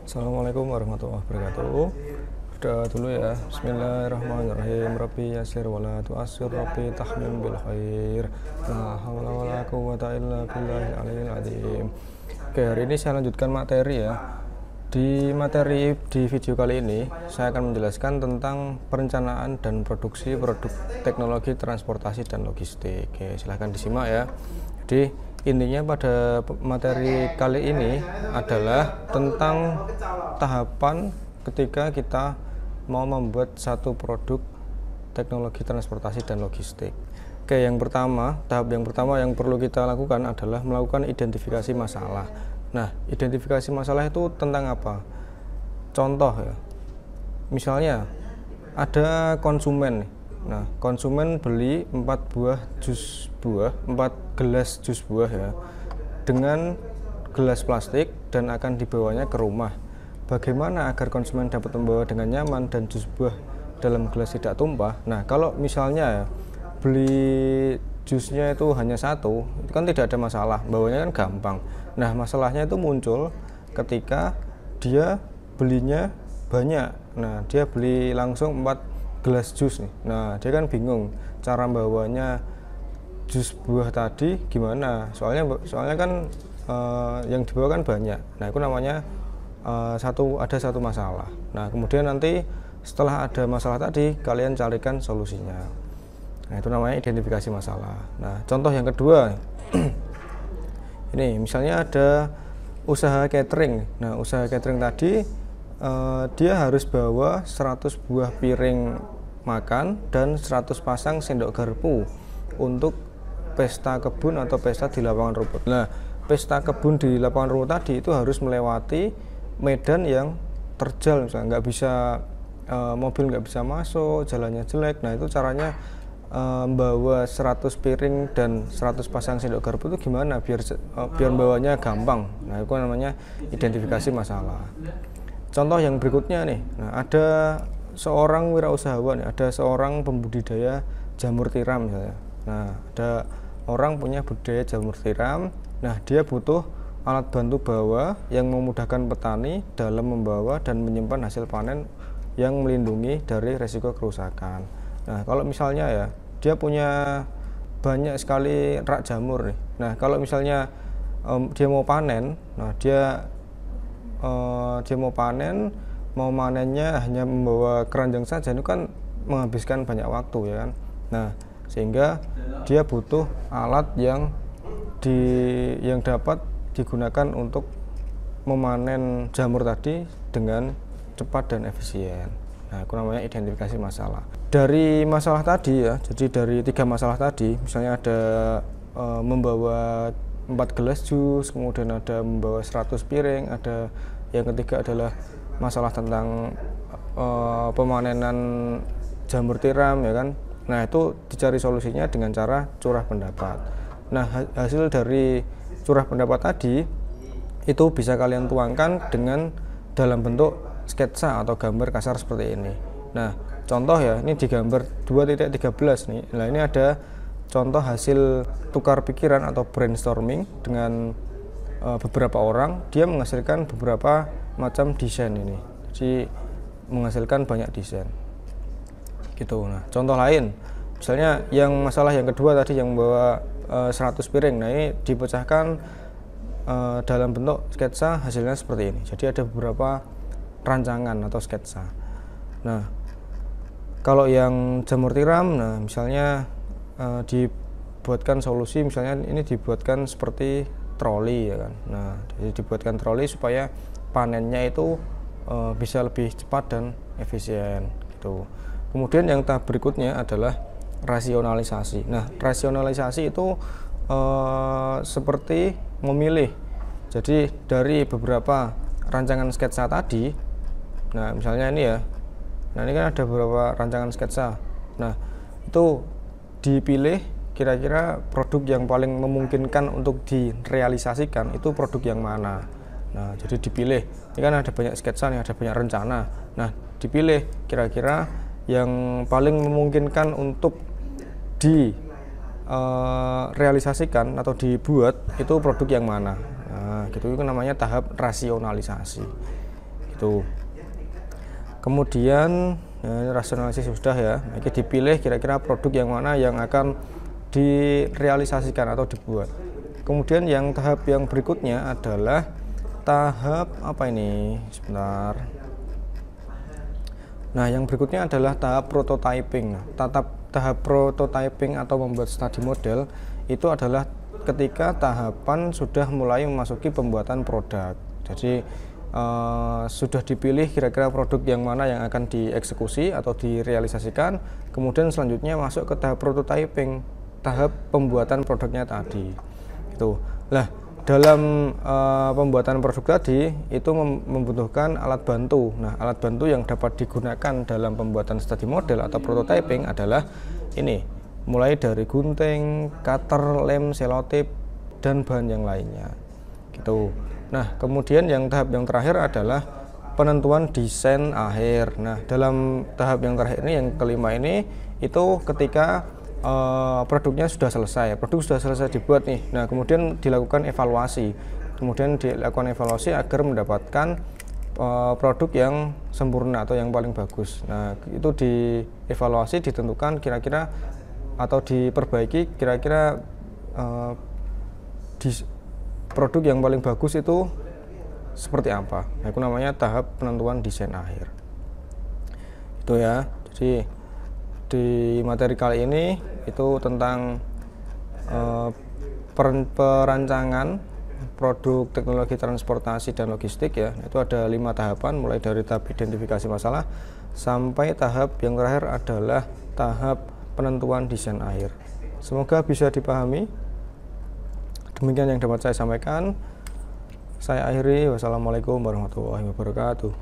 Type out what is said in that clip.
Assalamualaikum warahmatullahi wabarakatuh. Udah dulu ya. Bismillahirrahmanirrahim. Rabbi yasir wala tu'assir, Rabbi tahmim bil khair. La haula wala quwwata illa billahil aliyil azim. Oke, hari ini saya lanjutkan materi ya. Di materi di video kali ini saya akan menjelaskan tentang perencanaan dan produksi produk teknologi transportasi dan logistik. Oke, silahkan disimak ya. Jadi intinya pada materi kali ini adalah tentang tahapan ketika kita mau membuat satu produk teknologi transportasi dan logistik. Oke, tahap yang pertama yang perlu kita lakukan adalah melakukan identifikasi masalah. Nah, identifikasi masalah itu tentang apa? Contoh ya, misalnya ada konsumen. Nah, konsumen beli 4 gelas jus buah ya, dengan gelas plastik dan akan dibawanya ke rumah. Bagaimana agar konsumen dapat membawa dengan nyaman dan jus buah dalam gelas tidak tumpah? Nah, kalau misalnya ya, beli jusnya itu hanya satu, itu kan tidak ada masalah, bawanya kan gampang. Nah, masalahnya itu muncul ketika dia belinya banyak. Nah, dia beli langsung 4 gelas jus nih. Nah, dia kan bingung cara bawanya jus buah tadi gimana. Soalnya kan yang dibawa kan banyak. Nah, itu namanya ada satu masalah. Nah, kemudian nanti setelah ada masalah tadi, kalian carikan solusinya. Nah, itu namanya identifikasi masalah. Nah, contoh yang kedua ini misalnya ada usaha catering. Nah, usaha catering tadi dia harus bawa 100 buah piring makan dan 100 pasang sendok garpu untuk pesta kebun atau pesta di lapangan rumput. Nah, pesta kebun di lapangan rumput tadi itu harus melewati medan yang terjal, misalnya nggak bisa mobil nggak bisa masuk, jalannya jelek. Nah, itu caranya membawa 100 piring dan 100 pasang sendok garpu itu gimana biar bawanya gampang. Nah, itu namanya identifikasi masalah. Contoh yang berikutnya nih, nah, ada seorang wirausahawan, ada seorang pembudidaya jamur tiram misalnya. Nah, ada orang punya budidaya jamur tiram. Nah, dia butuh alat bantu bawa yang memudahkan petani dalam membawa dan menyimpan hasil panen yang melindungi dari resiko kerusakan. Nah, kalau misalnya ya dia punya banyak sekali rak jamur nih. Nah, kalau misalnya dia mau panen, nah dia mau panen, mau manennya hanya membawa keranjang saja, itu kan menghabiskan banyak waktu ya kan. Nah, sehingga dia butuh alat yang dapat digunakan untuk memanen jamur tadi dengan cepat dan efisien. Nah, itu namanya identifikasi masalah. Dari masalah tadi ya, jadi dari 3 masalah tadi, misalnya ada membawa 4 gelas jus, kemudian ada membawa 100 piring, ada yang ketiga adalah masalah tentang pemanenan jamur tiram ya kan. Nah, itu dicari solusinya dengan cara curah pendapat. Nah, hasil dari curah pendapat tadi itu bisa kalian tuangkan dengan dalam bentuk sketsa atau gambar kasar seperti ini. Nah, contoh ya, ini di gambar 2.13 nih. Nah, ini ada contoh hasil tukar pikiran atau brainstorming dengan beberapa orang. Dia menghasilkan beberapa macam desain ini. Jadi menghasilkan banyak desain. Gitu. Nah, contoh lain, misalnya yang masalah yang kedua tadi yang membawa 100 piring. Nah, ini dipecahkan dalam bentuk sketsa, hasilnya seperti ini. Jadi ada beberapa rancangan atau sketsa. Nah, kalau yang jamur tiram, nah misalnya dibuatkan solusi, misalnya ini dibuatkan seperti troli ya kan. Nah, jadi dibuatkan troli supaya panennya itu bisa lebih cepat dan efisien gitu. Kemudian yang tahap berikutnya adalah rasionalisasi. Nah, rasionalisasi itu seperti memilih. Jadi dari beberapa rancangan sketsa tadi, nah misalnya ini ya, nah ini kan ada beberapa rancangan sketsa. Nah, itu dipilih kira-kira produk yang paling memungkinkan untuk direalisasikan itu produk yang mana. Nah, jadi dipilih, ini kan ada banyak sketsa nih, ada banyak rencana. Nah, dipilih kira-kira yang paling memungkinkan untuk direalisasikan atau dibuat itu produk yang mana. Nah, gitu, itu namanya tahap rasionalisasi. Gitu. Kemudian rasionalisasi sudah ya, ini dipilih kira-kira produk yang mana yang akan direalisasikan atau dibuat. Kemudian yang tahap yang berikutnya adalah tahap apa ini? Sebentar. Nah, yang berikutnya adalah tahap prototyping. Tahap prototyping atau membuat studi model itu adalah ketika tahapan sudah mulai memasuki pembuatan produk. Jadi sudah dipilih kira-kira produk yang mana yang akan dieksekusi atau direalisasikan, kemudian selanjutnya masuk ke tahap prototyping, tahap pembuatan produknya tadi. Itu. Nah, dalam pembuatan produk tadi itu membutuhkan alat bantu. Nah, alat bantu yang dapat digunakan dalam pembuatan studi model atau prototyping adalah ini, mulai dari gunting, cutter, lem, selotip, dan bahan yang lainnya. Gitu. Nah, kemudian yang tahap yang terakhir adalah penentuan desain akhir. Nah, dalam tahap yang terakhir ini, yang kelima ini, itu ketika produknya sudah selesai, dibuat nih. Nah, kemudian dilakukan evaluasi, agar mendapatkan produk yang sempurna atau yang paling bagus. Nah, itu dievaluasi, ditentukan kira-kira atau diperbaiki kira-kira produk yang paling bagus itu seperti apa. Nah, itu namanya tahap penentuan desain akhir. Itu ya. Jadi di materi kali ini itu tentang perancangan produk teknologi transportasi dan logistik ya. Itu ada 5 tahapan, mulai dari tahap identifikasi masalah sampai tahap yang terakhir adalah tahap penentuan desain akhir. Semoga bisa dipahami. Demikian yang dapat saya sampaikan. Saya akhiri. Wassalamualaikum warahmatullahi wabarakatuh.